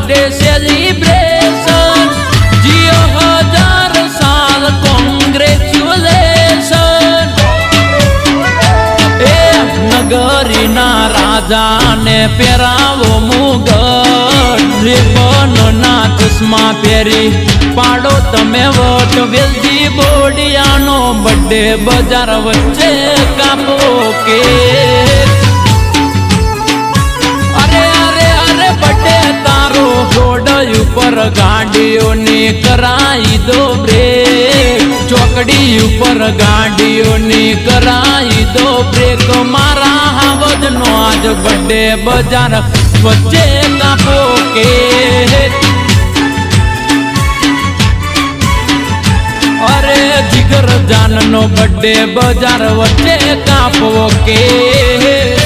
birthday celebration जियो 1000 साल congratulation ए नगरी ना राजा ने पेरावो मुगट रिबन ना चश्मा पेरी पाड़ो तमे वोट वेलजी बोडियानो बर्थडे बाजार वच्चे कापो के ऊपर गाड़ियों ने कराई दो ब्रेक चौकड़ी ऊपर गाड़ियों ने कराई दो ब्रेक मारा हवज नो आज बर्थडे बाजार वच्चे कापो के अरे जिगर जान नो बर्थडे बाजार वच्चे कापो के